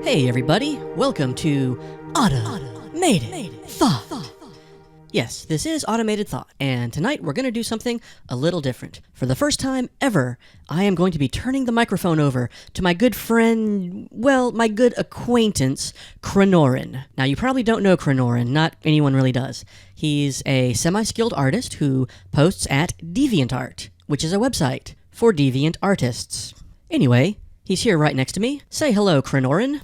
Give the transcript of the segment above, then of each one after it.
Hey everybody, welcome to Automated Thought. Yes, this is Automated Thought, and tonight we're going to do something a little different. For the first time ever, I am going to be turning the microphone over to my good friend, well, my good acquaintance, Chronorin. Now, you probably don't know Chronorin, not anyone really does. He's a semi-skilled artist who posts at DeviantArt, which is a website for deviant artists. Anyway, he's here right next to me. Say hello, Chronorin.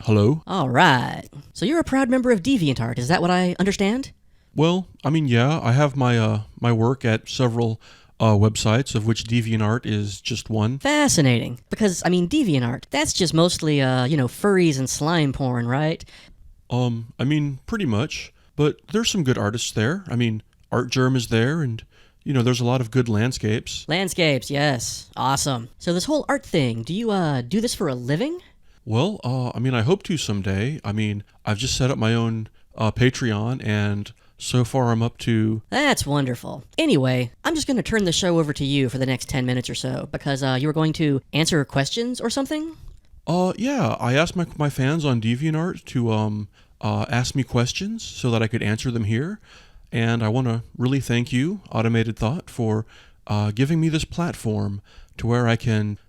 Hello? All right. So you're a proud member of DeviantArt, is that what I understand? Well, yeah, I have my my work at several websites, of which DeviantArt is just one. Fascinating. Because, DeviantArt, that's just mostly, furries and slime porn, right? Pretty much. But there's some good artists there. ArtGerm is there, and, there's a lot of good landscapes. Landscapes, yes. Awesome. So this whole art thing, do you, do this for a living? Well, I hope to someday. I've just set up my own Patreon, and so far I'm up to... That's wonderful. Anyway, I'm just going to turn the show over to you for the next 10 minutes or so, because you were going to answer questions or something? Yeah, I asked my fans on DeviantArt to ask me questions so that I could answer them here, and I want to really thank you, Automated Thought, for giving me this platform to where I can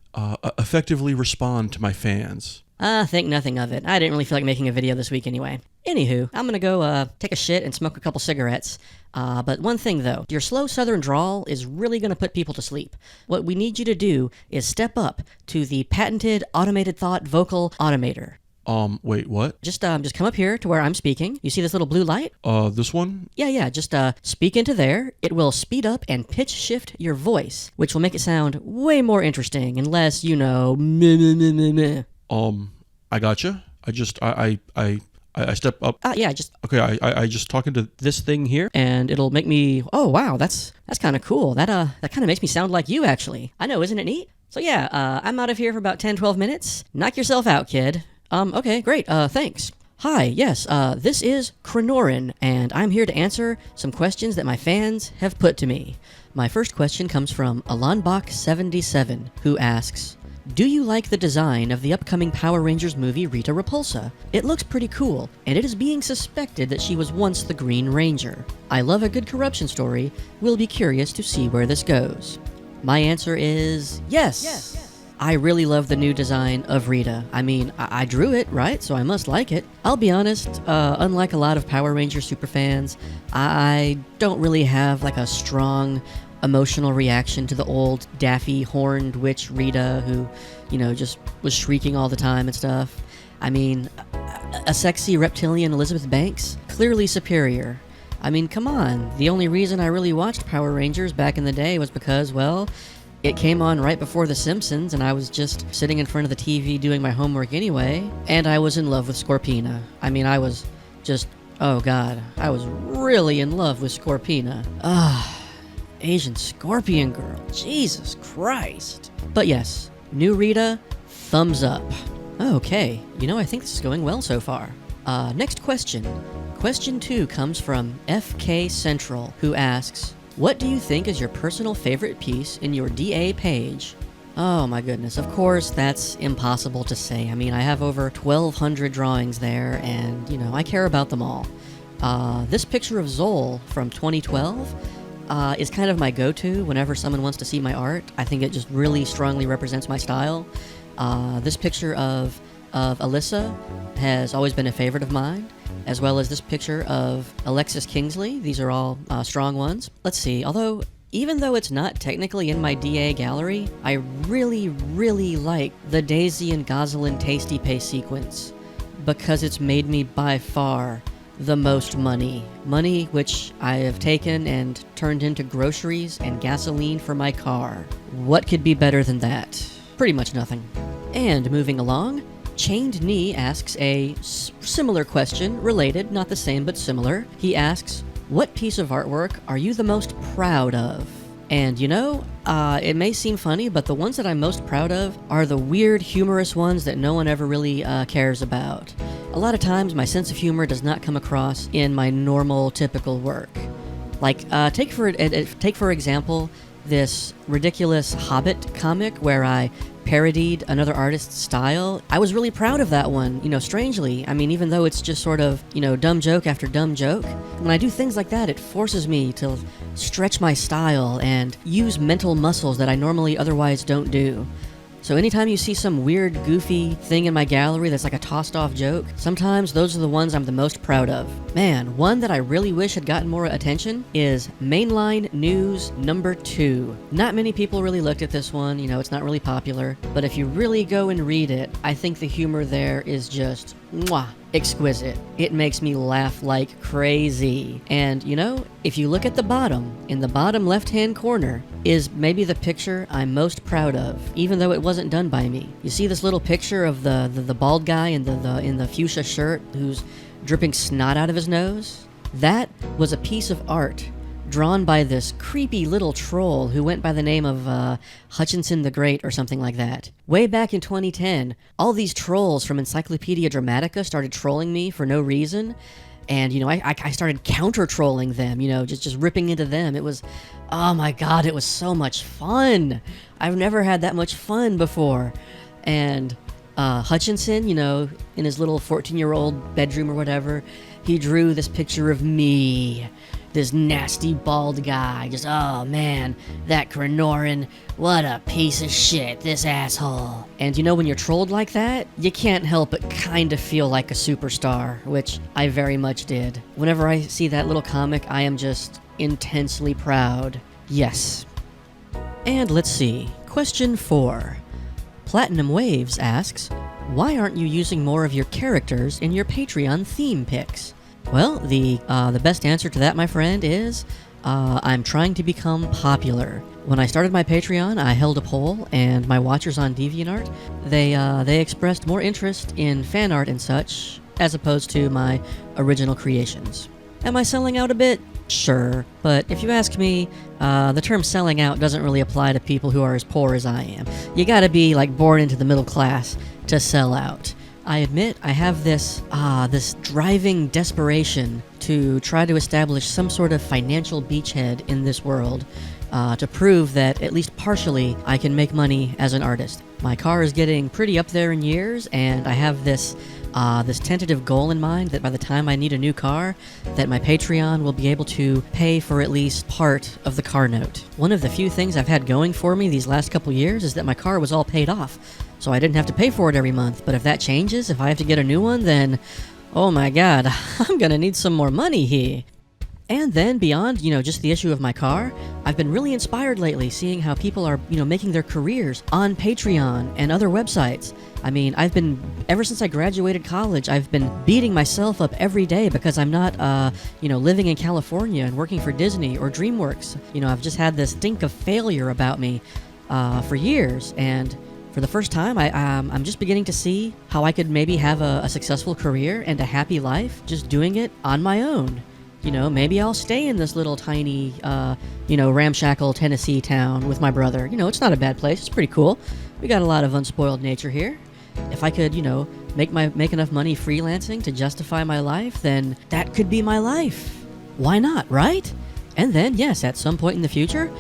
effectively respond to my fans. Think nothing of it. I didn't really feel like making a video this week anyway. Anywho, I'm gonna go take a shit and smoke a couple cigarettes. But one thing though, your slow southern drawl is really gonna put people to sleep. What we need you to do is step up to the patented Automated Thought vocal automator. Wait, what? Just come up here to where I'm speaking. You see this little blue light? This one? Yeah, just speak into there. It will speed up and pitch shift your voice, which will make it sound way more interesting and less, meh, meh, meh, meh, meh. I gotcha. I step up. Okay, I just talk into this thing here, and it'll make me, oh wow, that's kind of cool. That kind of makes me sound like you, actually. I know, isn't it neat? So yeah, I'm out of here for about 10-12 minutes. Knock yourself out, kid. Okay, great, thanks. Hi, yes, this is Chronorin, and I'm here to answer some questions that my fans have put to me. My first question comes from Alanbach77, who asks, do you like the design of the upcoming Power Rangers movie Rita Repulsa? It looks pretty cool, and it is being suspected that she was once the Green Ranger. I love a good corruption story. We'll be curious to see where this goes. My answer is yes. I really love the new design of Rita. I drew it, right? So I must like it. I'll be honest, unlike a lot of Power Ranger superfans, I don't really have like a strong emotional reaction to the old daffy horned witch Rita who, just was shrieking all the time and stuff. A sexy reptilian Elizabeth Banks? Clearly superior. Come on. The only reason I really watched Power Rangers back in the day was because, well, it came on right before The Simpsons, and I was just sitting in front of the TV doing my homework anyway, and I was in love with Scorpina. I was just, oh god, I was really in love with Scorpina. Asian Scorpion Girl. Jesus Christ. But yes, new Rita, thumbs up. Okay, I think this is going well so far. Next question. Question 2 comes from FK Central, who asks, what do you think is your personal favorite piece in your DA page? Oh my goodness, of course that's impossible to say. I have over 1,200 drawings there, and, I care about them all. This picture of Zol from 2012 is kind of my go-to whenever someone wants to see my art. I think it just really strongly represents my style. This picture of Alyssa has always been a favorite of mine, as well as this picture of Alexis Kingsley. These are all strong ones. Let's see, even though it's not technically in my DA gallery, I really, really like the Daisy and Gosselin Tasty Pay sequence, because it's made me by far the most money. Money which I have taken and turned into groceries and gasoline for my car. What could be better than that? Pretty much nothing. And moving along, Chained Knee asks a similar question, related, not the same but similar. He asks, what piece of artwork are you the most proud of? And it may seem funny, but the ones that I'm most proud of are the weird, humorous ones that no one ever really cares about. A lot of times, my sense of humor does not come across in my normal, typical work. Like, take for example, this ridiculous Hobbit comic where I parodied another artist's style. I was really proud of that one, strangely. I mean, even though it's just sort of, dumb joke after dumb joke, when I do things like that, it forces me to stretch my style and use mental muscles that I normally otherwise don't do. So anytime you see some weird, goofy thing in my gallery that's like a tossed-off joke, sometimes those are the ones I'm the most proud of. Man, one that I really wish had gotten more attention is Mainline News number 2. Not many people really looked at this one, it's not really popular, but if you really go and read it, I think the humor there is just mwah, exquisite. It makes me laugh like crazy. And, if you look at the bottom, in the bottom left-hand corner, is maybe the picture I'm most proud of, even though it wasn't done by me. You see this little picture of the bald guy in the fuchsia shirt who's dripping snot out of his nose? That was a piece of art drawn by this creepy little troll who went by the name of Hutchinson the Great or something like that. Way back in 2010, all these trolls from Encyclopedia Dramatica started trolling me for no reason. And, I started counter-trolling them, just ripping into them. It was, oh my god, it was so much fun. I've never had that much fun before. And Hutchinson, in his little 14-year-old bedroom or whatever, he drew this picture of me. This nasty bald guy, just, oh man, that Chronorin, what a piece of shit, this asshole. And when you're trolled like that, you can't help but kind of feel like a superstar, which I very much did. Whenever I see that little comic, I am just intensely proud. Yes. And let's see, question 4. Platinum Waves asks, why aren't you using more of your characters in your Patreon theme pics? Well, the best answer to that, my friend, is I'm trying to become popular. When I started my Patreon, I held a poll, and my watchers on DeviantArt, they expressed more interest in fan art and such, as opposed to my original creations. Am I selling out a bit? Sure, but if you ask me, the term selling out doesn't really apply to people who are as poor as I am. You gotta be, born into the middle class to sell out. I admit I have this driving desperation to try to establish some sort of financial beachhead in this world, to prove that, at least partially, I can make money as an artist. My car is getting pretty up there in years, and I have this tentative goal in mind that by the time I need a new car, that my Patreon will be able to pay for at least part of the car note. One of the few things I've had going for me these last couple years is that my car was all paid off, so I didn't have to pay for it every month. But if that changes, if I have to get a new one, then, oh my god, I'm gonna need some more money here. And then beyond, just the issue of my car, I've been really inspired lately seeing how people are, making their careers on Patreon and other websites. I mean, ever since I graduated college, I've been beating myself up every day because I'm not, living in California and working for Disney or DreamWorks. I've just had this stink of failure about me for years, and for the first time, I'm just beginning to see how I could maybe have a successful career and a happy life just doing it on my own. Maybe I'll stay in this little tiny, ramshackle Tennessee town with my brother. It's not a bad place. It's pretty cool. We got a lot of unspoiled nature here. If I could, make enough money freelancing to justify my life, then that could be my life. Why not, right? And then, yes, at some point in the future,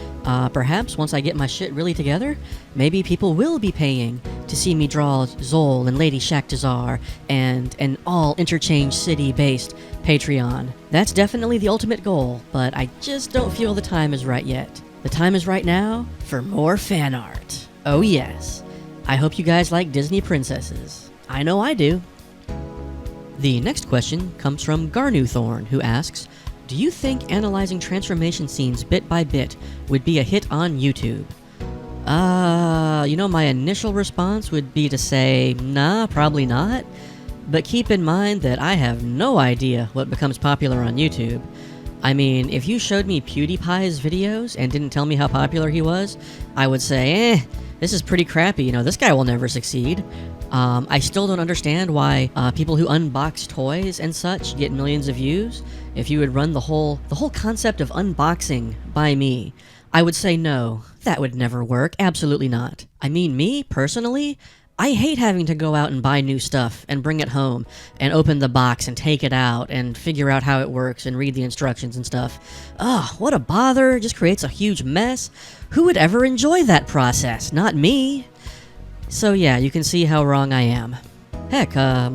perhaps once I get my shit really together, maybe people will be paying to see me draw Zol and Lady Shaktazar and an all-interchange city-based Patreon. That's definitely the ultimate goal, but I just don't feel the time is right yet. The time is right now for more fan art. Oh yes. I hope you guys like Disney princesses. I know I do. The next question comes from Garnuthorn, who asks, do you think analyzing transformation scenes bit by bit would be a hit on YouTube? My initial response would be to say, nah, probably not. But keep in mind that I have no idea what becomes popular on YouTube. I mean, if you showed me PewDiePie's videos and didn't tell me how popular he was, I would say, this is pretty crappy, this guy will never succeed. I still don't understand why people who unbox toys and such get millions of views. If you would run the whole concept of unboxing by me, I would say no, that would never work, absolutely not. I mean, me, personally, I hate having to go out and buy new stuff and bring it home and open the box and take it out and figure out how it works and read the instructions and stuff. Ugh, what a bother, it just creates a huge mess. Who would ever enjoy that process? Not me. So yeah, you can see how wrong I am. Heck,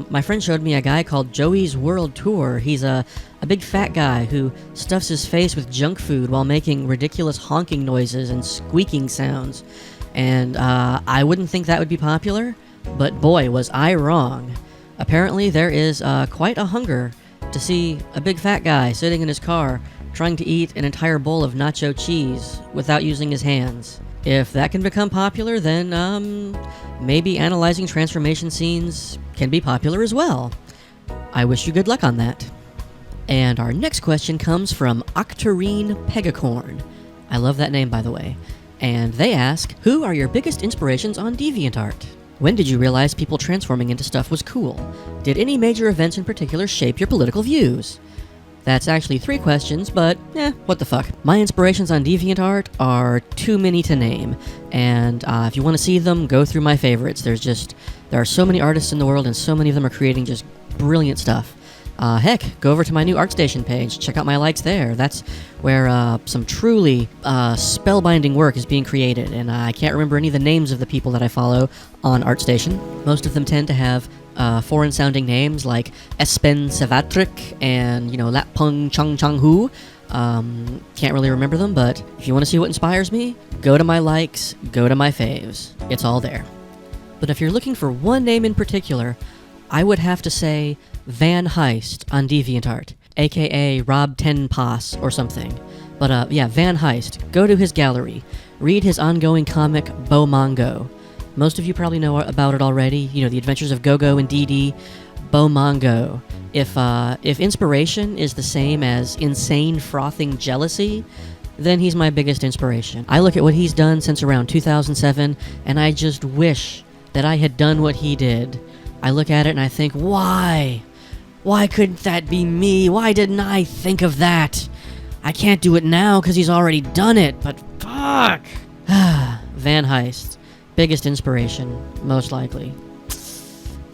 my friend showed me a guy called Joey's World Tour. He's a big fat guy who stuffs his face with junk food while making ridiculous honking noises and squeaking sounds. And I wouldn't think that would be popular, but boy, was I wrong. Apparently, there is quite a hunger to see a big fat guy sitting in his car trying to eat an entire bowl of nacho cheese without using his hands. If that can become popular, then maybe analyzing transformation scenes can be popular as well. I wish you good luck on that. And our next question comes from Octarine Pegacorn. I love that name, by the way. And they ask, who are your biggest inspirations on DeviantArt? When did you realize people transforming into stuff was cool? Did any major events in particular shape your political views? That's actually 3 questions, but what the fuck. My inspirations on DeviantArt are too many to name, and if you want to see them, go through my favorites. There are so many artists in the world, and so many of them are creating just brilliant stuff. Heck, go over to my new ArtStation page, check out my likes there. That's where some truly spellbinding work is being created, and I can't remember any of the names of the people that I follow on ArtStation. Most of them tend to have foreign-sounding names like Espen Savatrik and, Lapung Chang Chang Hu. Can't really remember them, but if you want to see what inspires me, go to my likes, go to my faves. It's all there. But if you're looking for one name in particular, I would have to say Van Heist on DeviantArt, aka Rob Tenpas or something. But Van Heist. Go to his gallery. Read his ongoing comic, Bomongo. Most of you probably know about it already. The Adventures of Go-Go and Dee-Dee. Bomongo. If inspiration is the same as insane frothing jealousy, then he's my biggest inspiration. I look at what he's done since around 2007, and I just wish that I had done what he did. I look at it and I think, why? Why couldn't that be me? Why didn't I think of that? I can't do it now because he's already done it, but fuck! Van Heist. Biggest inspiration, most likely.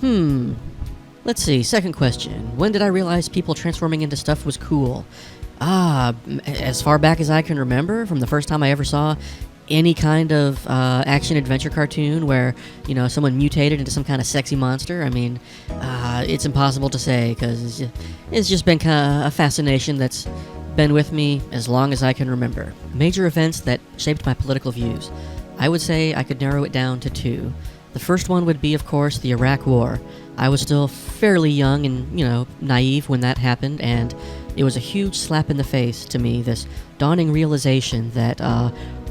Let's see, second question. When did I realize people transforming into stuff was cool? As far back as I can remember, from the first time I ever saw any kind of action-adventure cartoon where, someone mutated into some kind of sexy monster. It's impossible to say, because it's just been kind of a fascination that's been with me as long as I can remember. Major events that shaped my political views. I would say I could narrow it down to 2. The first one would be, of course, the Iraq War. I was still fairly young and, naive when that happened, and it was a huge slap in the face to me, this dawning realization that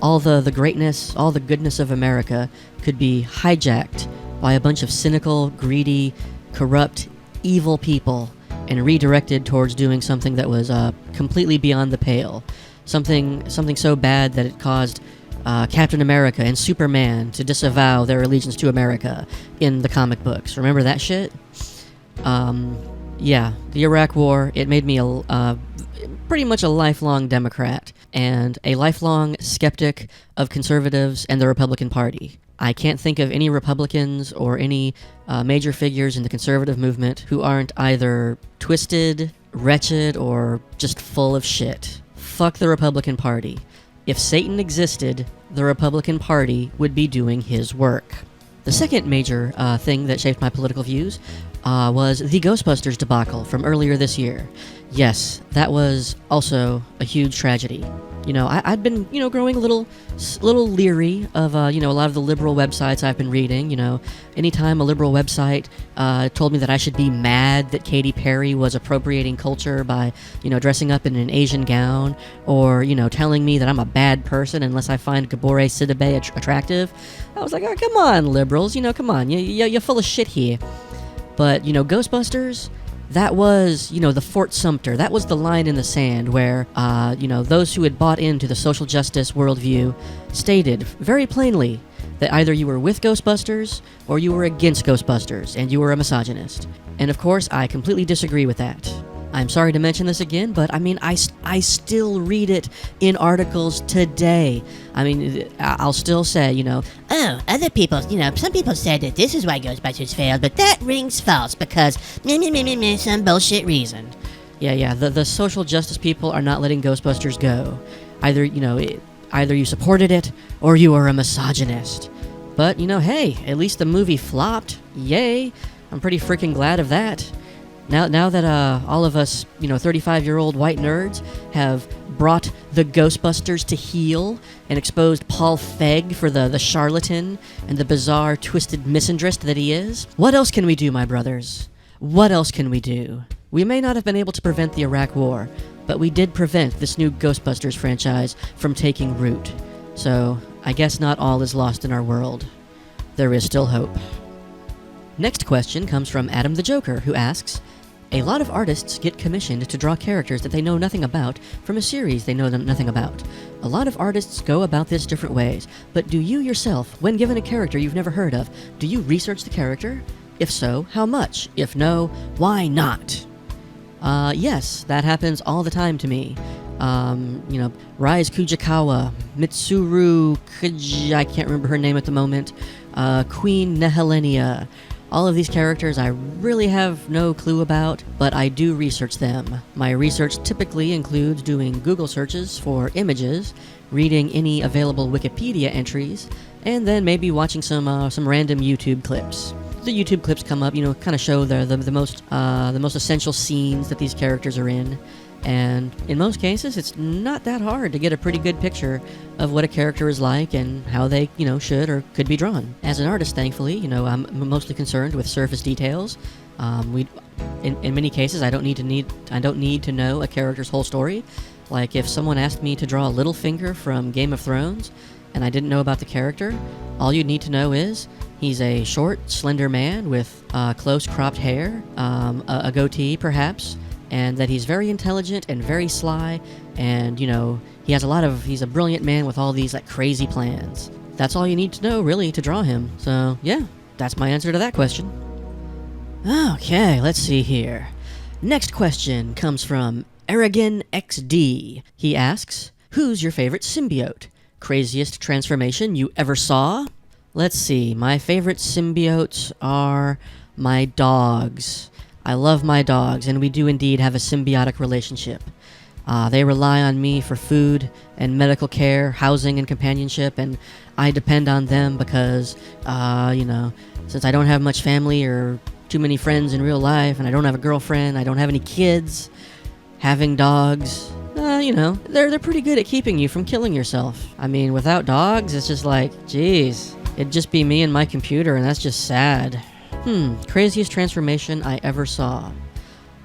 all the greatness, all the goodness of America could be hijacked by a bunch of cynical, greedy, corrupt, evil people and redirected towards doing something that was completely beyond the pale. Something so bad that it caused Captain America and Superman to disavow their allegiance to America in the comic books. Remember that shit? The Iraq War, it made me pretty much a lifelong Democrat and a lifelong skeptic of conservatives and the Republican Party. I can't think of any Republicans or any major figures in the conservative movement who aren't either twisted, wretched, or just full of shit. Fuck the Republican Party. If Satan existed, the Republican Party would be doing his work. The second major thing that shaped my political views was the Ghostbusters debacle from earlier this year. Yes, that was also a huge tragedy. I'd been, growing a little leery of, a lot of the liberal websites I've been reading. Anytime a liberal website told me that I should be mad that Katy Perry was appropriating culture by, dressing up in an Asian gown, or, telling me that I'm a bad person unless I find Gabore Sidibe attractive, I was like, oh, come on, liberals, come on, you're full of shit here. But, Ghostbusters, that was, the Fort Sumter. That was the line in the sand where, those who had bought into the social justice worldview stated very plainly that either you were with Ghostbusters or you were against Ghostbusters, and you were a misogynist. And of course, I completely disagree with that. I'm sorry to mention this again, but I still read it in articles today. I'll still say, other people, some people said that this is why Ghostbusters failed, but that rings false because some bullshit reason. Yeah, the social justice people are not letting Ghostbusters go. Either you supported it or you are a misogynist. But, hey, at least the movie flopped. Yay. I'm pretty freaking glad of that. Now that all of us, 35-year-old white nerds have brought the Ghostbusters to heel and exposed Paul Feig for the charlatan and the bizarre, twisted misandrist that he is, what else can we do, my brothers? What else can we do? We may not have been able to prevent the Iraq War, but we did prevent this new Ghostbusters franchise from taking root. So, I guess not all is lost in our world. There is still hope. Next question comes from Adam the Joker, who asks, a lot of artists get commissioned to draw characters that they know nothing about from a series they know nothing about. A lot of artists go about this different ways, but do you yourself, when given a character you've never heard of, do you research the character? If so, how much? If no, why not? Yes, that happens all the time to me. Rise Kujikawa, Mitsuru I can't remember her name at the moment, Queen Nehelenia. All of these characters I really have no clue about, but I do research them. My research typically includes doing Google searches for images, reading any available Wikipedia entries, and then maybe watching some random YouTube clips. The YouTube clips come up, kind of show the most essential scenes that these characters are in. And in most cases, it's not that hard to get a pretty good picture of what a character is like and how they, should or could be drawn. As an artist, thankfully, I'm mostly concerned with surface details. In many cases, I don't need to know a character's whole story. Like if someone asked me to draw Littlefinger from Game of Thrones, and I didn't know about the character, all you need to know is he's a short, slender man with close cropped hair, a goatee perhaps, and that he's very intelligent and very sly, and, he's a brilliant man with all these, crazy plans. That's all you need to know, really, to draw him. So, yeah, that's my answer to that question. Okay, let's see here. Next question comes from Aragon XD. He asks, who's your favorite symbiote? Craziest transformation you ever saw? Let's see, my favorite symbiotes are my dogs. I love my dogs, and we do indeed have a symbiotic relationship. They rely on me for food and medical care, housing and companionship, and I depend on them because, since I don't have much family or too many friends in real life, and I don't have a girlfriend, I don't have any kids, having dogs, they're pretty good at keeping you from killing yourself. I mean, without dogs, it's just geez, it'd just be me and my computer, and that's just sad. Craziest transformation I ever saw.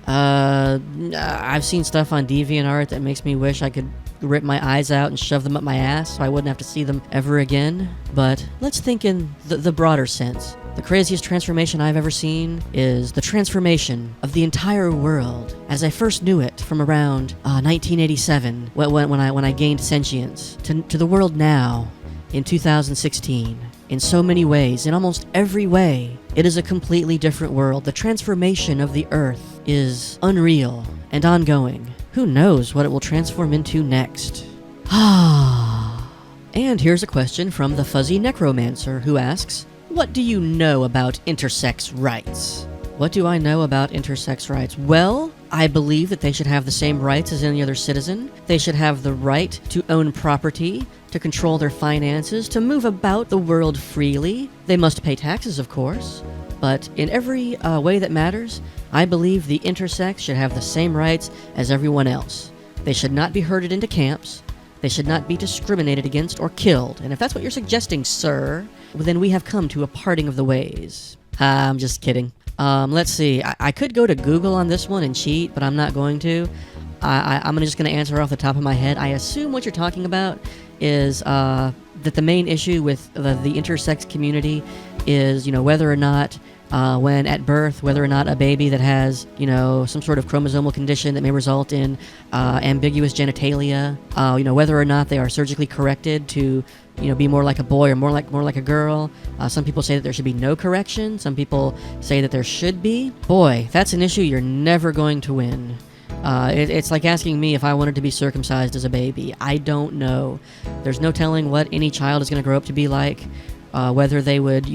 I've seen stuff on DeviantArt that makes me wish I could rip my eyes out and shove them up my ass so I wouldn't have to see them ever again. But let's think in the broader sense. The craziest transformation I've ever seen is the transformation of the entire world as I first knew it from around 1987 when I gained sentience to the world now in 2016. In so many ways, in almost every way, it is a completely different world. The transformation of the Earth is unreal and ongoing. Who knows what it will transform into next? And here's a question from the Fuzzy Necromancer, who asks, what do you know about intersex rights? What do I know about intersex rights? Well, I believe that they should have the same rights as any other citizen. They should have the right to own property, to control their finances, to move about the world freely. They must pay taxes, of course. But in every way that matters, I believe the intersex should have the same rights as everyone else. They should not be herded into camps. They should not be discriminated against or killed. And if that's what you're suggesting, sir, well, then we have come to a parting of the ways. I'm just kidding. Let's see. I could go to Google on this one and cheat, but I'm not going to. I'm just going to answer off the top of my head. I assume what you're talking about is that the main issue with the intersex community is, whether or not when at birth, whether or not a baby that has, some sort of chromosomal condition that may result in ambiguous genitalia, whether or not they are surgically corrected to, be more like a boy or more like a girl. Some people say that there should be no correction. Some people say that there should be. Boy, that's an issue you're never going to win. It's like asking me if I wanted to be circumcised as a baby. I don't know. There's no telling what any child is going to grow up to be like. Whether they would,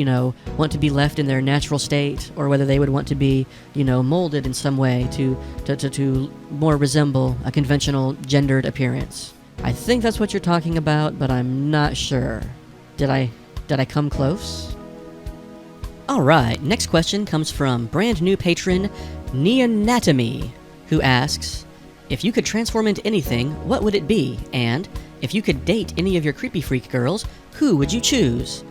want to be left in their natural state, or whether they would want to be, molded in some way to more resemble a conventional gendered appearance. I think that's what you're talking about, but I'm not sure. Did I Did I come close? Alright, next question comes from brand new patron Neanatomy, who asks, if you could transform into anything, what would it be? And if you could date any of your creepy freak girls, who would you choose?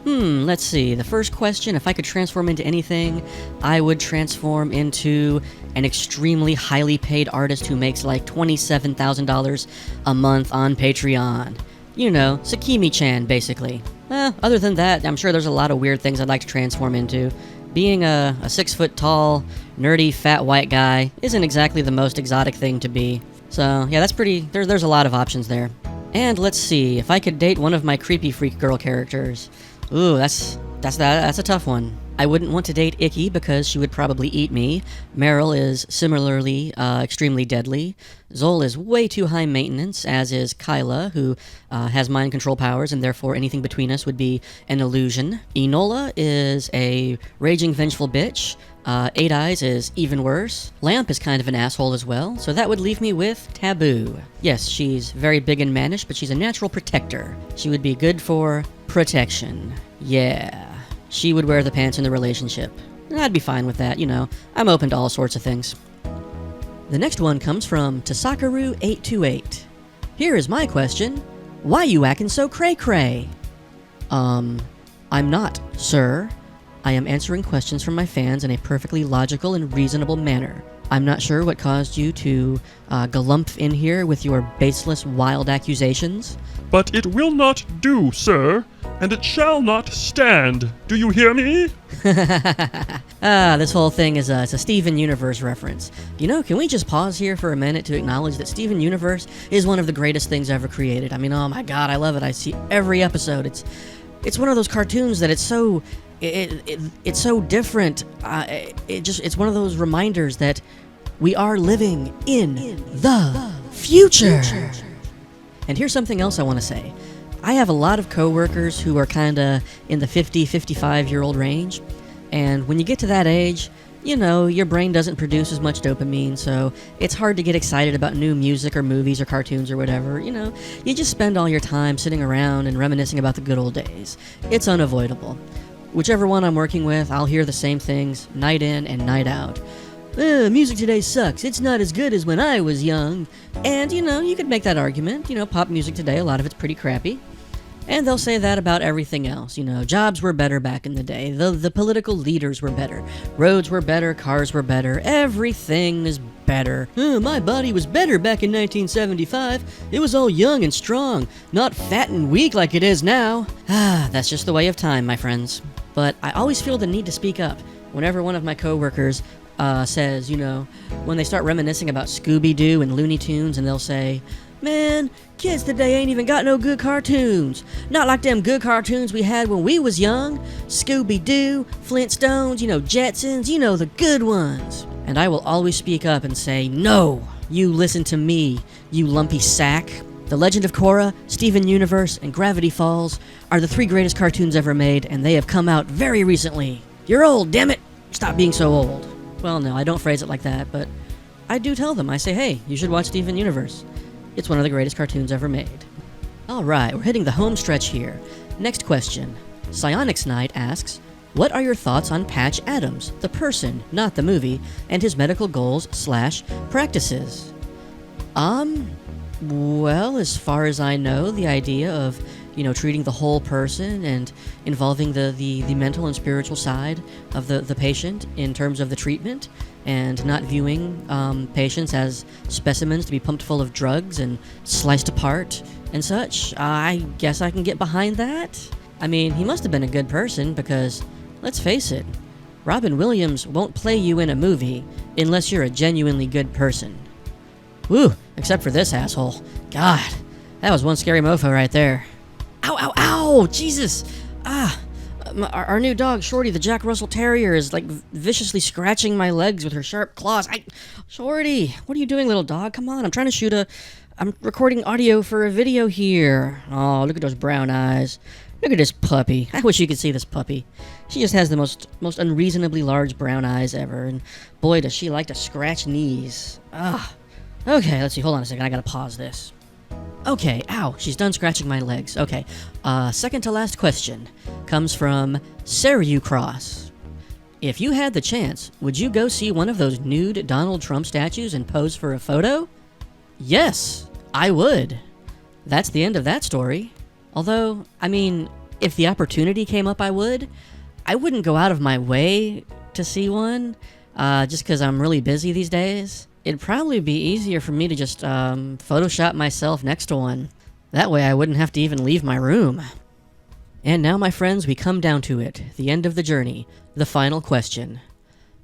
Let's see. The first question, if I could transform into anything, I would transform into an extremely highly paid artist who makes like $27,000 a month on Patreon. You know, Sakimi-chan, basically. Other than that, I'm sure there's a lot of weird things I'd like to transform into. Being a 6-foot-tall, nerdy, fat white guy isn't exactly the most exotic thing to be. So, yeah, that's pretty... There's a lot of options there. And let's see, if I could date one of my creepy freak girl characters... Ooh, that's a tough one. I wouldn't want to date Icky because she would probably eat me. Meryl is similarly extremely deadly. Zol is way too high maintenance, as is Kyla, who has mind control powers, and therefore anything between us would be an illusion. Enola is a raging vengeful bitch. Eight Eyes is even worse. Lamp is kind of an asshole as well, so that would leave me with Taboo. Yes, she's very big and mannish, but she's a natural protector. She would be good for protection. Yeah. She would wear the pants in the relationship. I'd be fine with that, you know. I'm open to all sorts of things. The next one comes from Tasakaru828. Here is my question. Why you actin' so cray-cray? I'm not, sir. I am answering questions from my fans in a perfectly logical and reasonable manner. I'm not sure what caused you to galumph in here with your baseless, wild accusations. But it will not do, sir, and it shall not stand. Do you hear me? This whole thing is it's a Steven Universe reference. You know, can we just pause here for a minute to acknowledge that Steven Universe is one of the greatest things ever created? I mean, oh my god, I love it. I see every episode. It's one of those cartoons that it's so different. It's one of those reminders that we are living in the future. And here's something else I want to say. I have a lot of coworkers who are kind of in the 50, 55-year-old range, and when you get to that age, you know, your brain doesn't produce as much dopamine, so it's hard to get excited about new music or movies or cartoons or whatever. You know, you just spend all your time sitting around and reminiscing about the good old days. It's unavoidable. Whichever one I'm working with, I'll hear the same things night in and night out. Music today sucks. It's not as good as when I was young. And, you know, you could make that argument. You know, pop music today, a lot of it's pretty crappy. And they'll say that about everything else. You know, jobs were better back in the day. The political leaders were better. Roads were better. Cars were better. Everything is better. My body was better back in 1975. It was all young and strong, not fat and weak like it is now. That's just the way of time, my friends. But I always feel the need to speak up whenever one of my coworkers says, you know, when they start reminiscing about Scooby-Doo and Looney Tunes, and they'll say, man, kids today ain't even got no good cartoons. Not like them good cartoons we had when we was young. Scooby-Doo, Flintstones, you know, Jetsons, you know, the good ones. And I will always speak up and say, no, you listen to me, you lumpy sack. The Legend of Korra, Steven Universe, and Gravity Falls are the 3 greatest cartoons ever made, and they have come out very recently. You're old, damn it! Stop being so old. Well, no, I don't phrase it like that, but I do tell them. I say, hey, you should watch Steven Universe. It's one of the greatest cartoons ever made. Alright, we're hitting the home stretch here. Next question. Psionics Knight asks, what are your thoughts on Patch Adams, the person, not the movie, and his medical goals/practices? Well, as far as I know, the idea of, you know, treating the whole person and involving the mental and spiritual side of the patient in terms of the treatment, and not viewing patients as specimens to be pumped full of drugs and sliced apart and such, I guess I can get behind that. I mean, he must have been a good person because, let's face it, Robin Williams won't play you in a movie unless you're a genuinely good person. Woo, except for this asshole. God, that was one scary mofo right there. Ow, ow, ow! Jesus! Our new dog, Shorty, the Jack Russell Terrier, is like viciously scratching my legs with her sharp claws. Shorty, what are you doing, little dog? Come on, I'm recording audio for a video here. Oh, look at those brown eyes. Look at this puppy. I wish you could see this puppy. She just has the most unreasonably large brown eyes ever, and boy, does she like to scratch knees. Okay, let's see. Hold on a second. I gotta pause this. Okay, ow, she's done scratching my legs. Okay, second to last question comes from Sarah Cross. If you had the chance, would you go see one of those nude Donald Trump statues and pose for a photo? Yes, I would. That's the end of that story. Although, I mean, if the opportunity came up, I would. I wouldn't go out of my way to see one, just because I'm really busy these days. It'd probably be easier for me to just Photoshop myself next to one. That way I wouldn't have to even leave my room. And now, my friends, we come down to it, the end of the journey, the final question.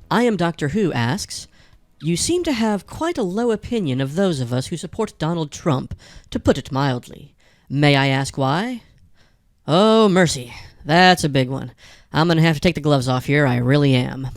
I Am Doctor Who asks, you seem to have quite a low opinion of those of us who support Donald Trump, to put it mildly. May I ask why? Oh, mercy. That's a big one. I'm gonna have to take the gloves off here, I really am.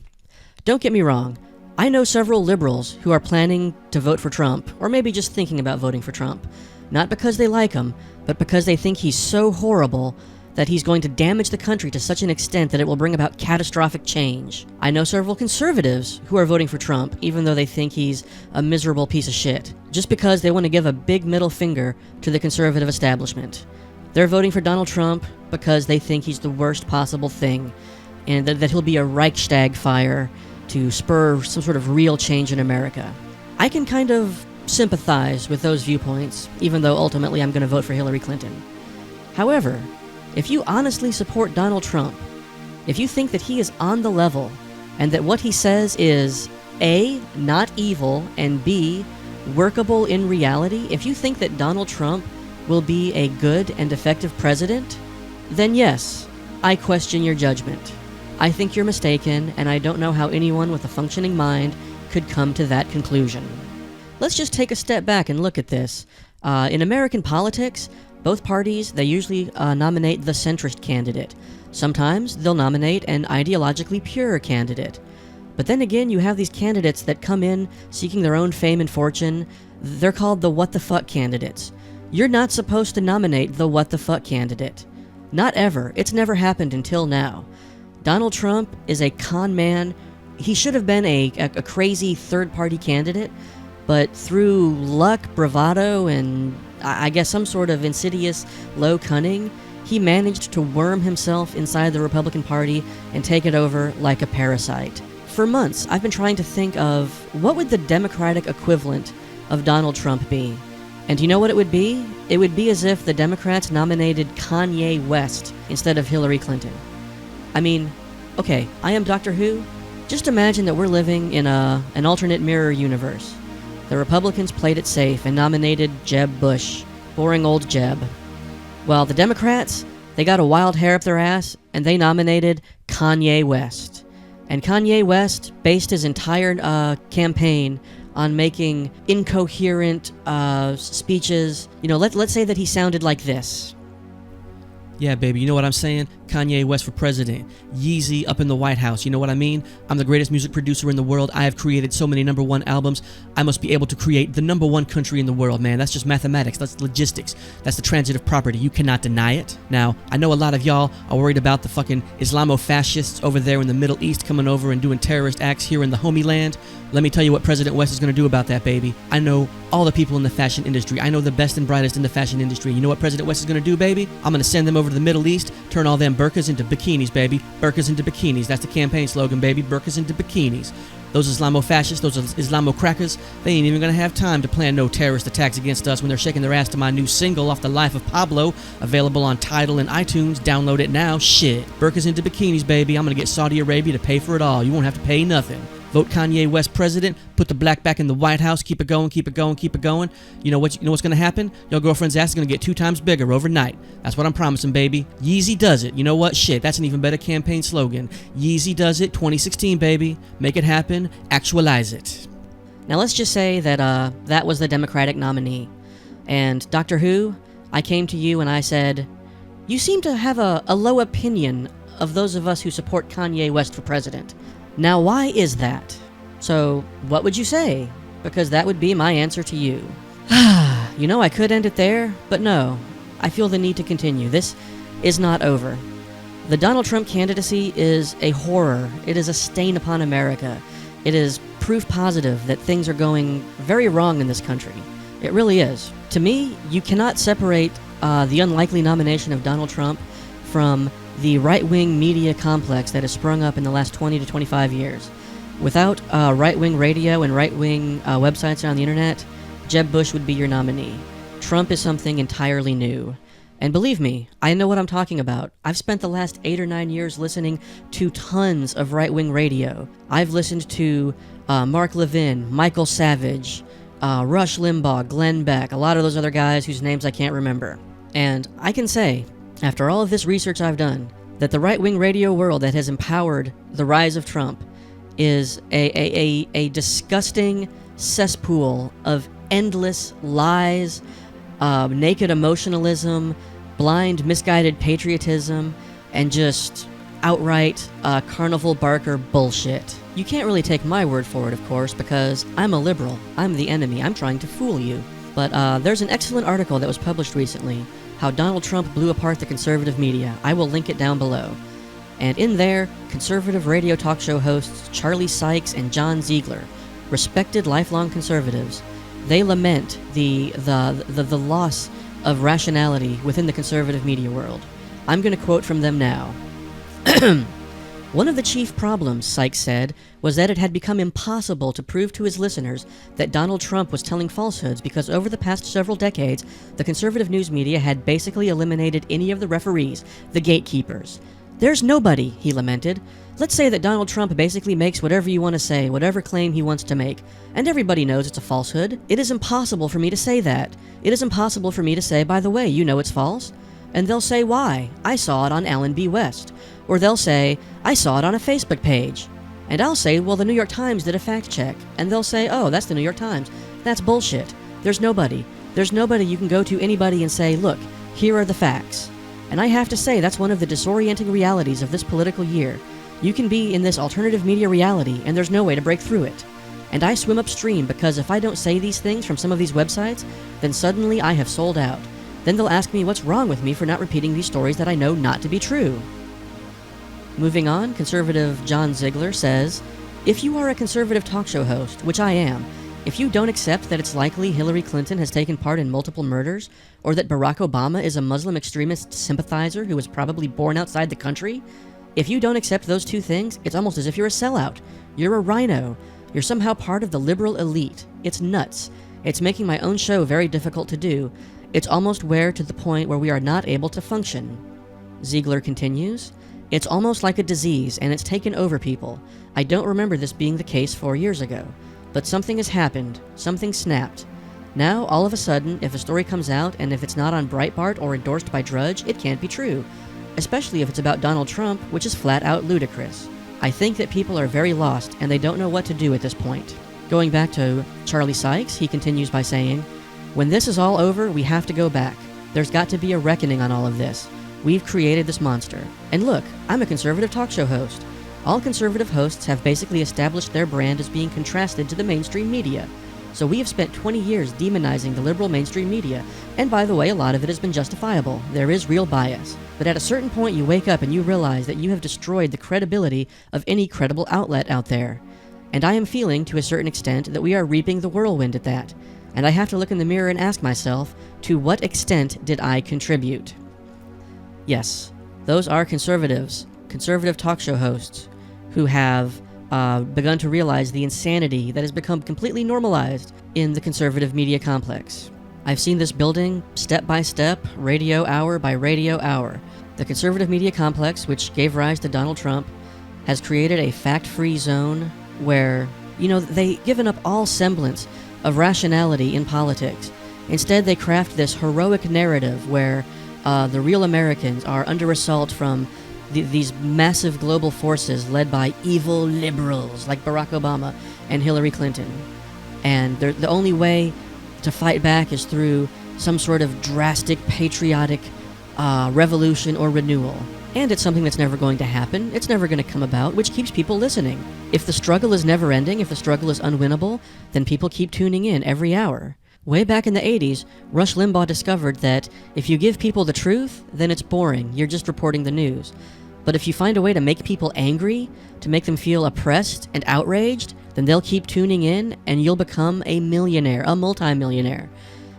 Don't get me wrong. I know several liberals who are planning to vote for Trump, or maybe just thinking about voting for Trump. Not because they like him, but because they think he's so horrible that he's going to damage the country to such an extent that it will bring about catastrophic change. I know several conservatives who are voting for Trump, even though they think he's a miserable piece of shit, just because they want to give a big middle finger to the conservative establishment. They're voting for Donald Trump because they think he's the worst possible thing, and that he'll be a Reichstag fire to spur some sort of real change in America. I can kind of sympathize with those viewpoints, even though ultimately I'm going to vote for Hillary Clinton. However, if you honestly support Donald Trump, if you think that he is on the level, and that what he says is A, not evil, and B, workable in reality, if you think that Donald Trump will be a good and effective president, then yes, I question your judgment. I think you're mistaken, and I don't know how anyone with a functioning mind could come to that conclusion. Let's just take a step back and look at this. In American politics, both parties, they usually nominate the centrist candidate. Sometimes they'll nominate an ideologically pure candidate. But then again, you have these candidates that come in seeking their own fame and fortune. They're called the what the fuck candidates. You're not supposed to nominate the what the fuck candidate. Not ever. It's never happened until now. Donald Trump is a con man. He should have been a crazy third-party candidate, but through luck, bravado, and I guess some sort of insidious low cunning, he managed to worm himself inside the Republican Party and take it over like a parasite. For months, I've been trying to think of what would the Democratic equivalent of Donald Trump be. And you know what it would be? It would be as if the Democrats nominated Kanye West instead of Hillary Clinton. I mean, okay, I Am Doctor Who. Just imagine that we're living in an alternate mirror universe. The Republicans played it safe and nominated Jeb Bush. Boring old Jeb. Well, the Democrats, they got a wild hair up their ass, and they nominated Kanye West. And Kanye West based his entire campaign on making incoherent speeches. You know, let's say that he sounded like this. Yeah, baby, you know what I'm saying? Kanye West for president. Yeezy up in the White House. You know what I mean? I'm the greatest music producer in the world. I have created so many #1 albums. I must be able to create the #1 country in the world, man. That's just mathematics. That's logistics. That's the transitive property. You cannot deny it. Now, I know a lot of y'all are worried about the fucking Islamo-fascists over there in the Middle East coming over and doing terrorist acts here in the homie land. Let me tell you what President West is going to do about that, baby. I know all the people in the fashion industry. I know the best and brightest in the fashion industry. You know what President West is going to do, baby? I'm going to send them over to the Middle East, turn all them burqas into bikinis, baby. Burqas into bikinis. That's the campaign slogan, baby. Burqas into bikinis. Those Islamo-fascists, those Islamo-crackers, they ain't even going to have time to plan no terrorist attacks against us when they're shaking their ass to my new single off the life of Pablo, available on Tidal and iTunes. Download it now. Shit. Burqas into bikinis, baby. I'm going to get Saudi Arabia to pay for it all. You won't have to pay nothing. Vote Kanye West president, put the black back in the White House, keep it going, keep it going, keep it going. You know what's going to happen? Your girlfriend's ass is going to get 2 times bigger overnight. That's what I'm promising, baby. Yeezy does it. You know what? Shit, that's an even better campaign slogan. Yeezy does it, 2016, baby. Make it happen, actualize it. Now let's just say that that was the Democratic nominee. And Doctor Who, I came to you and I said, you seem to have a low opinion of those of us who support Kanye West for president. Now, why is that? So, what would you say? Because that would be my answer to you. You know, I could end it there, but no. I feel the need to continue. This is not over. The Donald Trump candidacy is a horror. It is a stain upon America. It is proof positive that things are going very wrong in this country. It really is. To me, you cannot separate the unlikely nomination of Donald Trump from the right-wing media complex that has sprung up in the last 20 to 25 years. Without right-wing radio and right-wing websites on the internet, Jeb Bush would be your nominee. Trump is something entirely new. And believe me, I know what I'm talking about. I've spent the last 8 or 9 years listening to tons of right-wing radio. I've listened to Mark Levin, Michael Savage, Rush Limbaugh, Glenn Beck, a lot of those other guys whose names I can't remember. And I can say, after all of this research I've done, that the right-wing radio world that has empowered the rise of Trump is a disgusting cesspool of endless lies, naked emotionalism, blind, misguided patriotism, and just outright carnival barker bullshit. You can't really take my word for it, of course, because I'm a liberal. I'm the enemy. I'm trying to fool you. But there's an excellent article that was published recently, How Donald Trump Blew Apart the Conservative Media. I will link it down below. And in there, conservative radio talk show hosts Charlie Sykes and John Ziegler, respected lifelong conservatives, they lament the loss of rationality within the conservative media world. I'm going to quote from them now. One of the chief problems, Sykes said, was that it had become impossible to prove to his listeners that Donald Trump was telling falsehoods because over the past several decades, the conservative news media had basically eliminated any of the referees, the gatekeepers. There's nobody, he lamented. Let's say that Donald Trump basically makes whatever you want to say, whatever claim he wants to make, and everybody knows it's a falsehood. It is impossible for me to say that. It is impossible for me to say, by the way, you know it's false. And they'll say, why? I saw it on Alan B. West. Or they'll say, I saw it on a Facebook page. And I'll say, well, the New York Times did a fact check. And they'll say, oh, that's the New York Times. That's bullshit. There's nobody. There's nobody you can go to anybody and say, look, here are the facts. And I have to say, that's one of the disorienting realities of this political year. You can be in this alternative media reality, and there's no way to break through it. And I swim upstream because if I don't say these things from some of these websites, then suddenly I have sold out. Then they'll ask me what's wrong with me for not repeating these stories that I know not to be true. Moving on, conservative John Ziegler says, if you are a conservative talk show host, which I am, if you don't accept that it's likely Hillary Clinton has taken part in multiple murders, or that Barack Obama is a Muslim extremist sympathizer who was probably born outside the country, if you don't accept those two things, it's almost as if you're a sellout. You're a rhino. You're somehow part of the liberal elite. It's nuts. It's making my own show very difficult to do. It's almost to the point where we are not able to function. Ziegler continues, it's almost like a disease, and it's taken over people. I don't remember this being the case 4 years ago. But something has happened. Something snapped. Now, all of a sudden, if a story comes out, and if it's not on Breitbart or endorsed by Drudge, it can't be true. Especially if it's about Donald Trump, which is flat out ludicrous. I think that people are very lost, and they don't know what to do at this point. Going back to Charlie Sykes, he continues by saying, when this is all over, we have to go back. There's got to be a reckoning on all of this. We've created this monster. And look, I'm a conservative talk show host. All conservative hosts have basically established their brand as being contrasted to the mainstream media. So we have spent 20 years demonizing the liberal mainstream media, and by the way, a lot of it has been justifiable. There is real bias. But at a certain point you wake up and you realize that you have destroyed the credibility of any credible outlet out there. And I am feeling, to a certain extent, that we are reaping the whirlwind at that. And I have to look in the mirror and ask myself, to what extent did I contribute? Yes, those are conservatives, conservative talk show hosts, who have begun to realize the insanity that has become completely normalized in the conservative media complex. I've seen this building step by step, radio hour by radio hour. The conservative media complex, which gave rise to Donald Trump, has created a fact-free zone where, they've given up all semblance of rationality in politics. Instead, they craft this heroic narrative where the real Americans are under assault from these massive global forces led by evil liberals like Barack Obama and Hillary Clinton. And the only way to fight back is through some sort of drastic patriotic revolution or renewal. And it's something that's never going to happen. It's never going to come about, which keeps people listening. If the struggle is never ending, if the struggle is unwinnable, then people keep tuning in every hour. Way back in the 80s, Rush Limbaugh discovered that if you give people the truth, then it's boring. You're just reporting the news. But if you find a way to make people angry, to make them feel oppressed and outraged, then they'll keep tuning in and you'll become a millionaire, a multimillionaire.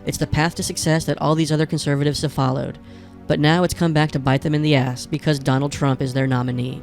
It's the path to success that all these other conservatives have followed. But now it's come back to bite them in the ass because Donald Trump is their nominee.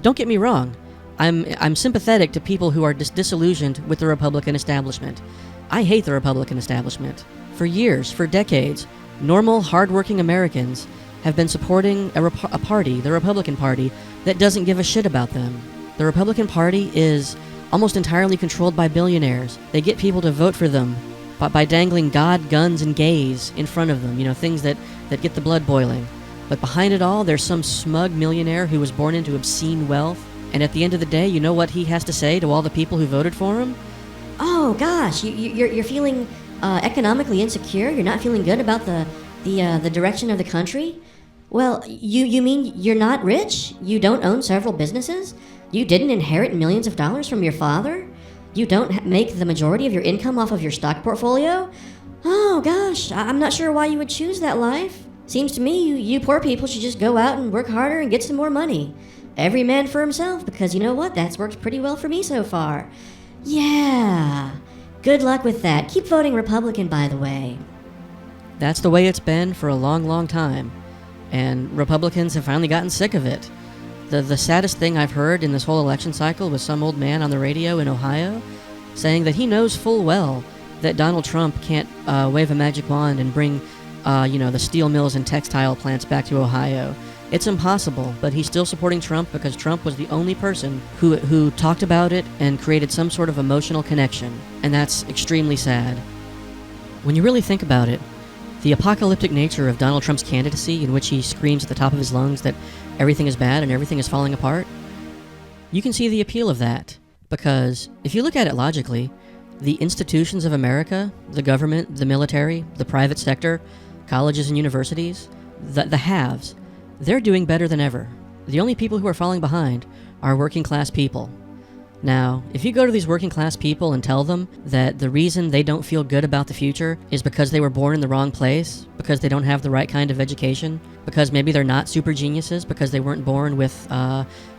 Don't get me wrong. I'm sympathetic to people who are disillusioned with the Republican establishment. I hate the Republican establishment. For years, for decades, normal, hardworking Americans have been supporting a party, the Republican Party, that doesn't give a shit about them. The Republican Party is almost entirely controlled by billionaires. They get people to vote for them by dangling God, guns, and gays in front of them, things that get the blood boiling. But behind it all, there's some smug millionaire who was born into obscene wealth, and at the end of the day, you know what he has to say to all the people who voted for him? Oh gosh, you're feeling economically insecure? You're not feeling good about the direction of the country? Well, you mean you're not rich? You don't own several businesses? You didn't inherit millions of dollars from your father? You don't make the majority of your income off of your stock portfolio? Oh gosh, I'm not sure why you would choose that life. Seems to me you poor people should just go out and work harder and get some more money. Every man for himself, because you know what? That's worked pretty well for me so far. Yeah. Good luck with that. Keep voting Republican, by the way. That's the way it's been for a long, long time. And Republicans have finally gotten sick of it. The saddest thing I've heard in this whole election cycle was some old man on the radio in Ohio saying that he knows full well that Donald Trump can't wave a magic wand and bring, the steel mills and textile plants back to Ohio. It's impossible, but he's still supporting Trump because Trump was the only person who talked about it and created some sort of emotional connection, and that's extremely sad. When you really think about it, the apocalyptic nature of Donald Trump's candidacy, in which he screams at the top of his lungs that everything is bad and everything is falling apart, you can see the appeal of that, because if you look at it logically, the institutions of America, the government, the military, the private sector, colleges and universities, the haves, they're doing better than ever. The only people who are falling behind are working class people. Now, if you go to these working class people and tell them that the reason they don't feel good about the future is because they were born in the wrong place, because they don't have the right kind of education, because maybe they're not super geniuses, because they weren't born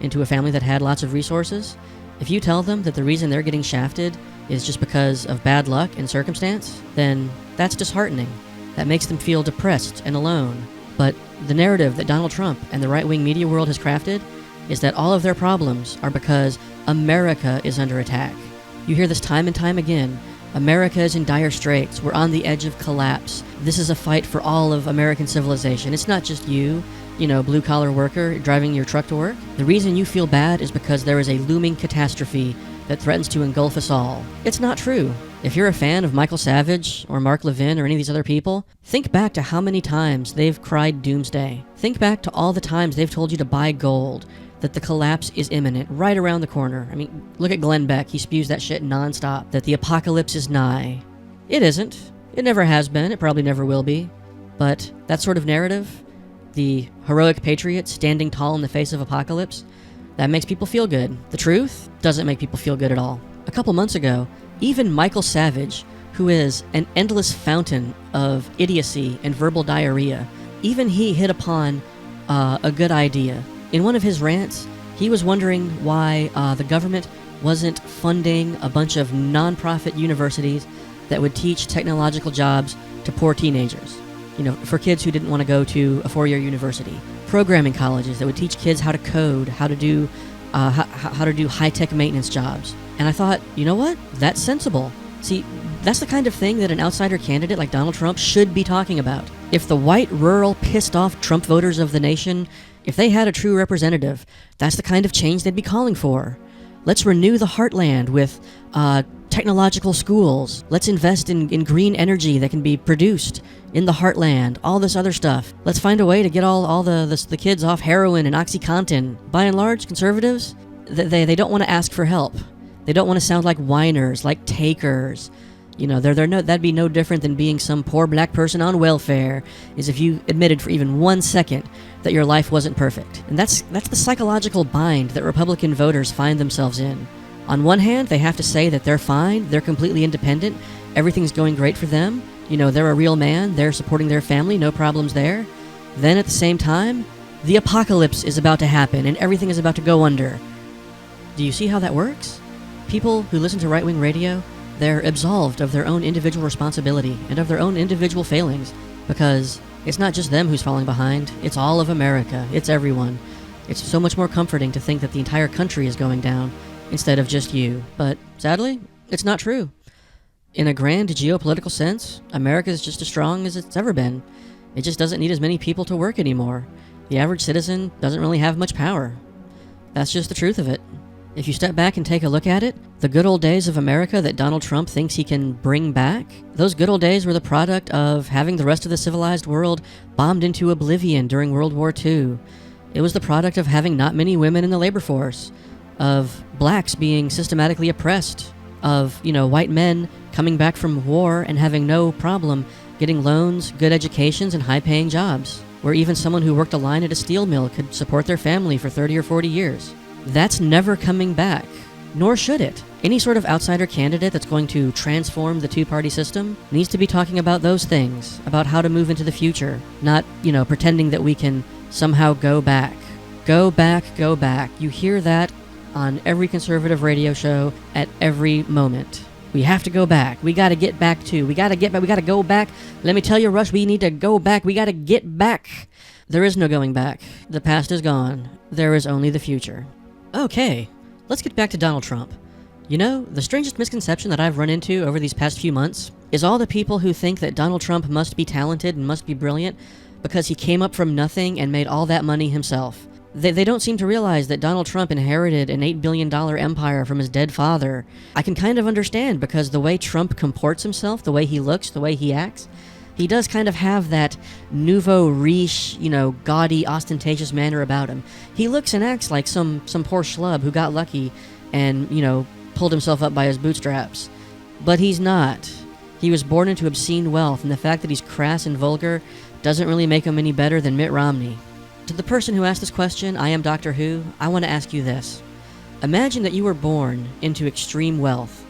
into a family that had lots of resources, if you tell them that the reason they're getting shafted is just because of bad luck and circumstance, then that's disheartening. That makes them feel depressed and alone. But the narrative that Donald Trump and the right-wing media world has crafted is that all of their problems are because America is under attack. You hear this time and time again. America is in dire straits. We're on the edge of collapse. This is a fight for all of American civilization. It's not just you, blue-collar worker driving your truck to work. The reason you feel bad is because there is a looming catastrophe that threatens to engulf us all. It's not true. If you're a fan of Michael Savage or Mark Levin or any of these other people, think back to how many times they've cried doomsday. Think back to all the times they've told you to buy gold, that the collapse is imminent, right around the corner. I mean, look at Glenn Beck. He spews that shit nonstop, that the apocalypse is nigh. It isn't. It never has been. It probably never will be. But that sort of narrative, the heroic patriot standing tall in the face of apocalypse, that makes people feel good. The truth doesn't make people feel good at all. A couple months ago, even Michael Savage, who is an endless fountain of idiocy and verbal diarrhea, even he hit upon a good idea. In one of his rants, he was wondering why the government wasn't funding a bunch of non-profit universities that would teach technological jobs to poor teenagers. For kids who didn't want to go to a four-year university. Programming colleges that would teach kids how to code, how to do high-tech maintenance jobs. And I thought, you know what? That's sensible. See, that's the kind of thing that an outsider candidate like Donald Trump should be talking about. If the white, rural, pissed-off Trump voters of the nation, if they had a true representative, that's the kind of change they'd be calling for. Let's renew the heartland with technological schools. Let's invest in green energy that can be produced in the heartland, all this other stuff. Let's find a way to get all the kids off heroin and OxyContin. By and large, conservatives, they don't want to ask for help. They don't want to sound like whiners, like takers. That'd be no different than being some poor black person on welfare, is if you admitted for even 1 second that your life wasn't perfect. And that's the psychological bind that Republican voters find themselves in. On one hand, they have to say that they're fine, they're completely independent, everything's going great for them, they're a real man, they're supporting their family, no problems there. Then at the same time, the apocalypse is about to happen and everything is about to go under. Do you see how that works? People who listen to right-wing radio, they're absolved of their own individual responsibility and of their own individual failings, because it's not just them who's falling behind, it's all of America, it's everyone. It's so much more comforting to think that the entire country is going down instead of just you. But sadly, it's not true. In a grand geopolitical sense, America is just as strong as it's ever been. It just doesn't need as many people to work anymore. The average citizen doesn't really have much power. That's just the truth of it. If you step back and take a look at it, the good old days of America that Donald Trump thinks he can bring back, those good old days were the product of having the rest of the civilized world bombed into oblivion during World War II. It was the product of having not many women in the labor force, of blacks being systematically oppressed, of, white men coming back from war and having no problem getting loans, good educations, and high-paying jobs, where even someone who worked a line at a steel mill could support their family for 30 or 40 years. That's never coming back, nor should it. Any sort of outsider candidate that's going to transform the two-party system needs to be talking about those things, about how to move into the future, not, pretending that we can somehow go back. Go back, go back. You hear that on every conservative radio show at every moment. We have to go back. We got to get back to. We got to get back. We got to go back. Let me tell you, Rush, we need to go back. We got to get back. There is no going back. The past is gone. There is only the future. Okay, let's get back to Donald Trump. The strangest misconception that I've run into over these past few months is all the people who think that Donald Trump must be talented and must be brilliant because he came up from nothing and made all that money himself. They don't seem to realize that Donald Trump inherited an $8 billion empire from his dead father. I can kind of understand, because the way Trump comports himself, the way he looks, the way he acts, he does kind of have that nouveau riche, gaudy, ostentatious manner about him. He looks and acts like some poor schlub who got lucky and, pulled himself up by his bootstraps. But he's not. He was born into obscene wealth, and the fact that he's crass and vulgar doesn't really make him any better than Mitt Romney. To the person who asked this question, I am Doctor Who, I want to ask you this. Imagine that you were born into extreme wealth.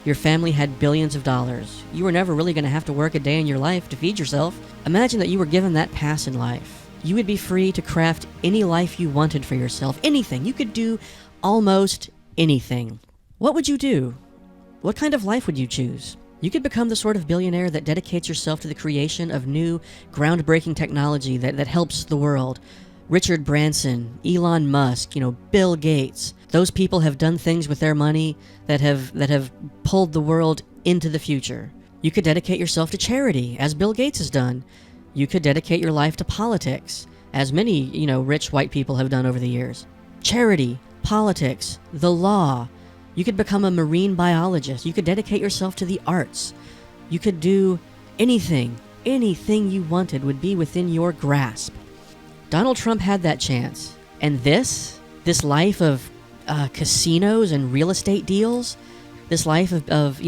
Your family had billions of dollars. You were never really going to have to work a day in your life to feed yourself. Imagine that you were given that pass in life. You would be free to craft any life you wanted for yourself. Anything. You could do almost anything. What would you do? What kind of life would you choose? You could become the sort of billionaire that dedicates yourself to the creation of new, groundbreaking technology that helps the world. Richard Branson, Elon Musk, Bill Gates. Those people have done things with their money that have pulled the world into the future. You could dedicate yourself to charity, as Bill Gates has done. You could dedicate your life to politics, as many, rich white people have done over the years. Charity, politics, the law. You could become a marine biologist. You could dedicate yourself to the arts. You could do anything. Anything you wanted would be within your grasp. Donald Trump had that chance. And this life of casinos and real estate deals, this life of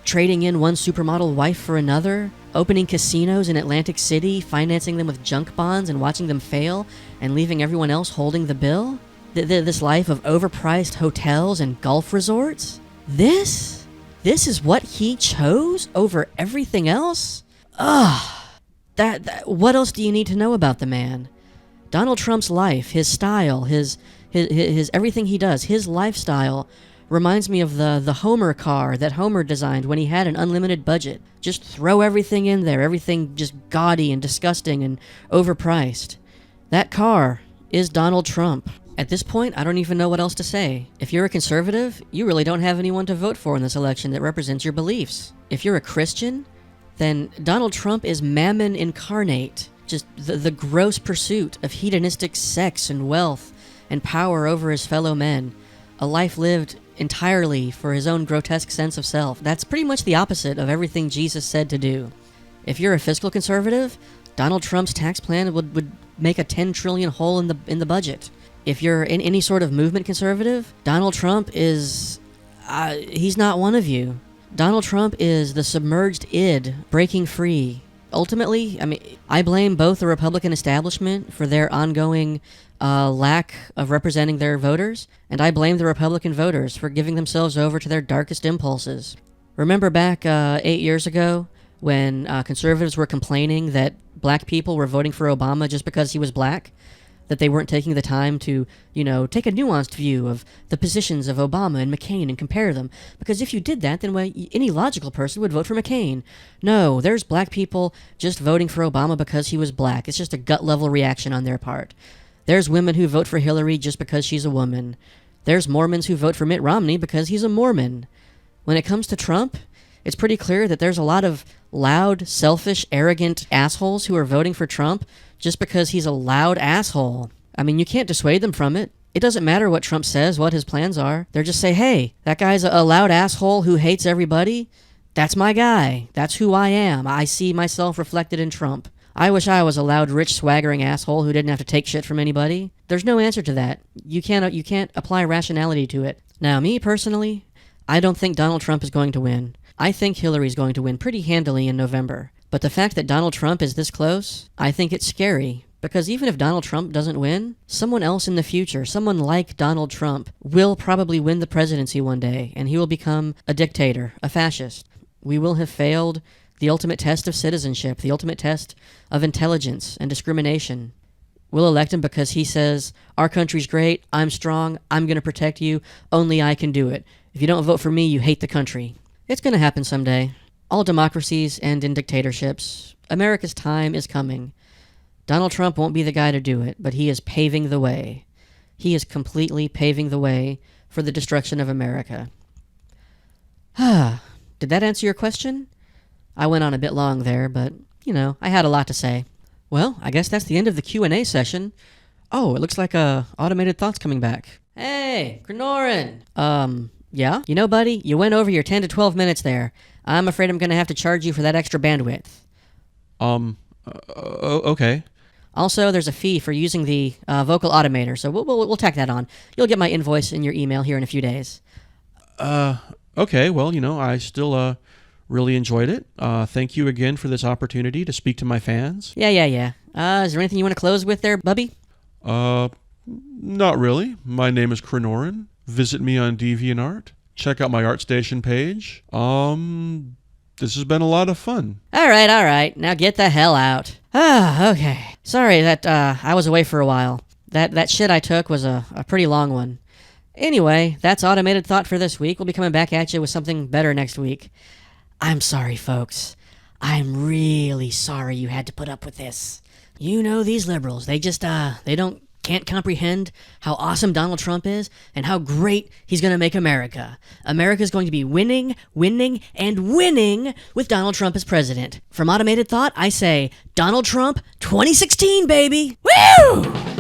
trading in one supermodel wife for another, opening casinos in Atlantic City, financing them with junk bonds and watching them fail, and leaving everyone else holding the bill, this life of overpriced hotels and golf resorts, this is what he chose over everything else? What else do you need to know about the man? Donald Trump's life, his style, his everything he does, his lifestyle reminds me of the Homer car that Homer designed when he had an unlimited budget. Just throw everything in there, everything just gaudy and disgusting and overpriced. That car is Donald Trump. At this point, I don't even know what else to say. If you're a conservative, you really don't have anyone to vote for in this election that represents your beliefs. If you're a Christian, then Donald Trump is mammon incarnate. Just the gross pursuit of hedonistic sex and wealth and power over his fellow men. A life lived entirely for his own grotesque sense of self. That's pretty much the opposite of everything Jesus said to do. If you're a fiscal conservative, Donald Trump's tax plan would make a $10 trillion hole in the budget. If you're in any sort of movement conservative, Donald Trump is... he's not one of you. Donald Trump is the submerged id breaking free. Ultimately, I blame both the Republican establishment for their ongoing lack of representing their voters, and I blame the Republican voters for giving themselves over to their darkest impulses. Remember back 8 years ago when conservatives were complaining that black people were voting for Obama just because he was black? that they weren't taking the time to, take a nuanced view of the positions of Obama and McCain and compare them. Because if you did that, then any logical person would vote for McCain. No, there's black people just voting for Obama because he was black. It's just a gut-level reaction on their part. There's women who vote for Hillary just because she's a woman. There's Mormons who vote for Mitt Romney because he's a Mormon. When it comes to Trump, it's pretty clear that there's a lot of loud, selfish, arrogant assholes who are voting for Trump just because he's a loud asshole. I mean, you can't dissuade them from it. It doesn't matter what Trump says, what his plans are. They're just say, hey, that guy's a loud asshole who hates everybody. That's my guy. That's who I am. I see myself reflected in Trump. I wish I was a loud, rich, swaggering asshole who didn't have to take shit from anybody. There's no answer to that. You can't apply rationality to it. Now, me personally, I don't think Donald Trump is going to win. I think Hillary's going to win pretty handily in November. But the fact that Donald Trump is this close, I think it's scary. Because even if Donald Trump doesn't win, someone else in the future, someone like Donald Trump, will probably win the presidency one day, and he will become a dictator, a fascist. We will have failed the ultimate test of citizenship, the ultimate test of intelligence and discrimination. We'll elect him because he says, our country's great, I'm strong, I'm going to protect you, only I can do it. If you don't vote for me, you hate the country. It's going to happen someday. All democracies end in dictatorships. America's time is coming. Donald Trump won't be the guy to do it, but he is paving the way. He is completely paving the way for the destruction of America. Did that answer your question? I went on a bit long there, but, I had a lot to say. Well, I guess that's the end of the Q&A session. Oh, it looks like automated thoughts coming back. Hey, Chronorin! Yeah? Buddy, you went over your 10 to 12 minutes there. I'm afraid I'm going to have to charge you for that extra bandwidth. Okay. Also, there's a fee for using the vocal automator, so we'll tack that on. You'll get my invoice in your email here in a few days. Okay, well, I still really enjoyed it. Thank you again for this opportunity to speak to my fans. Yeah. Is there anything you want to close with there, Bubby? Not really. My name is Chronorin. Visit me on DeviantArt. Check out my ArtStation page. This has been a lot of fun. All right. Now get the hell out. Okay. Sorry that I was away for a while. That shit I took was a pretty long one. Anyway, that's Automated Thought for this week. We'll be coming back at you with something better next week. I'm sorry, folks. I'm really sorry you had to put up with this. These liberals, they just, can't comprehend how awesome Donald Trump is and how great he's going to make America. America's going to be winning, and winning with Donald Trump as president. From Automated Thought, I say, Donald Trump 2016, baby! Woo!